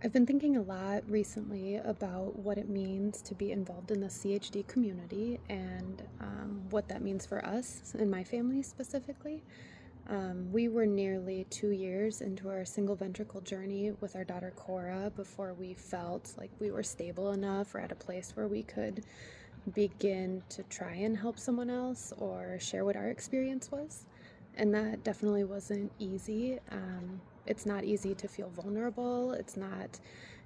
I've been thinking a lot recently about what it means to be involved in the CHD community and what that means for us and my family specifically. We were nearly 2 years into our single ventricle journey with our daughter Cora before we felt like we were stable enough or at a place where we could begin to try and help someone else or share what our experience was. And that definitely wasn't easy. It's not easy to feel vulnerable. It's not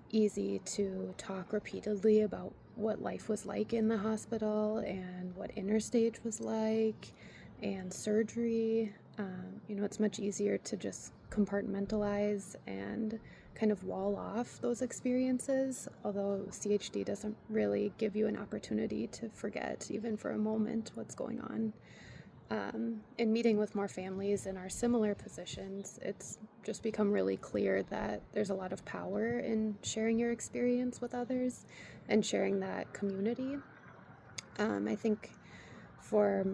easy to talk repeatedly about what life was like in the hospital and what interstage was like and surgery. It's much easier to just compartmentalize and kind of wall off those experiences, although CHD doesn't really give you an opportunity to forget, even for a moment, what's going on. In meeting with more families in our similar positions, it's just become really clear that there's a lot of power in sharing your experience with others and sharing that community. I think for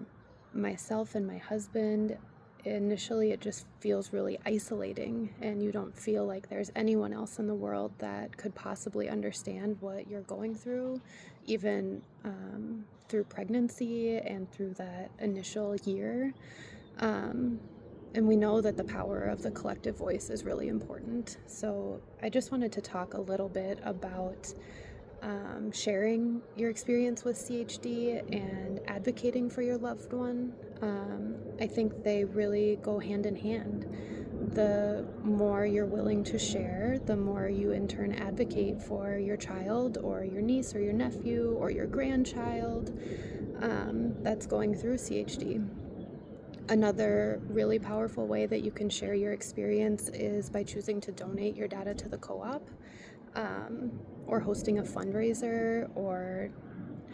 myself and my husband, initially it just feels really isolating, and you don't feel like there's anyone else in the world that could possibly understand what you're going through, even through pregnancy and through that initial year. And we know that the power of the collective voice is really important. So I just wanted to talk a little bit about sharing your experience with CHD and advocating for your loved one. I think they really go hand in hand. The more you're willing to share, the more you in turn advocate for your child or your niece or your nephew or your grandchild that's going through CHD. Another really powerful way that you can share your experience is by choosing to donate your data to the co-op, or hosting a fundraiser, or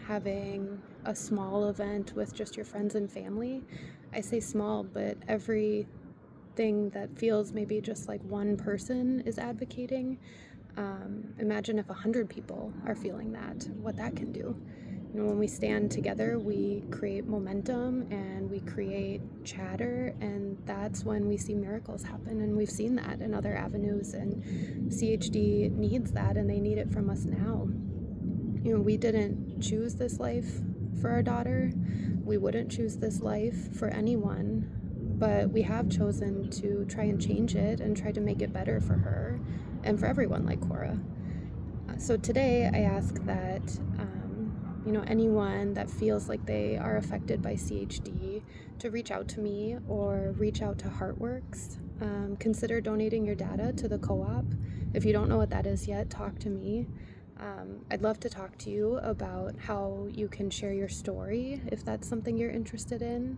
having a small event with just your friends and family. I say small, but everything that feels maybe just like one person is advocating. Imagine if 100 people are feeling that, what that can do. When we stand together, we create momentum and we create chatter, and that's when we see miracles happen. And we've seen that in other avenues, and CHD needs that, and they need it from us now. We didn't choose this life for our daughter. We wouldn't choose this life for anyone, but we have chosen to try and change it and try to make it better for her and for everyone like Cora. So today I ask that anyone that feels like they are affected by CHD to reach out to me or reach out to Heartworks. Consider donating your data to the co-op. If you don't know what that is yet, talk to me. I'd love to talk to you about how you can share your story if that's something you're interested in.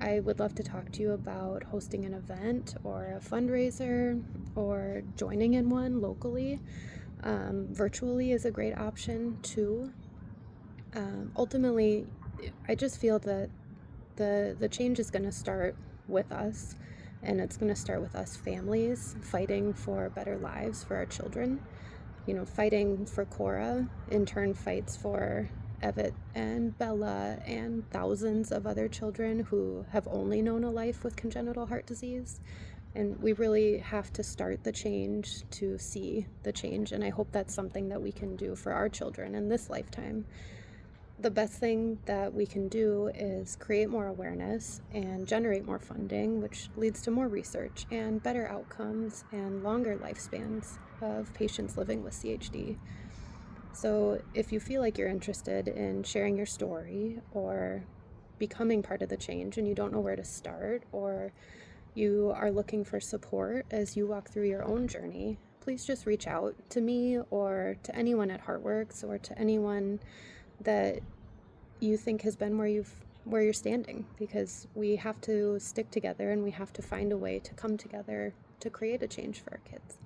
I would love to talk to you about hosting an event or a fundraiser or joining in one locally. Virtually is a great option too. Ultimately, I just feel that the change is going to start with us, and it's going to start with us families fighting for better lives for our children. Fighting for Cora in turn fights for Evet and Bella and thousands of other children who have only known a life with congenital heart disease. And we really have to start the change to see the change. And I hope that's something that we can do for our children in this lifetime. The best thing that we can do is create more awareness and generate more funding, which leads to more research and better outcomes and longer lifespans of patients living with CHD. So if you feel like you're interested in sharing your story or becoming part of the change and you don't know where to start, or you are looking for support as you walk through your own journey, please just reach out to me or to anyone at Heartworks or to anyone that you think has been where you're standing, because we have to stick together and we have to find a way to come together to create a change for our kids.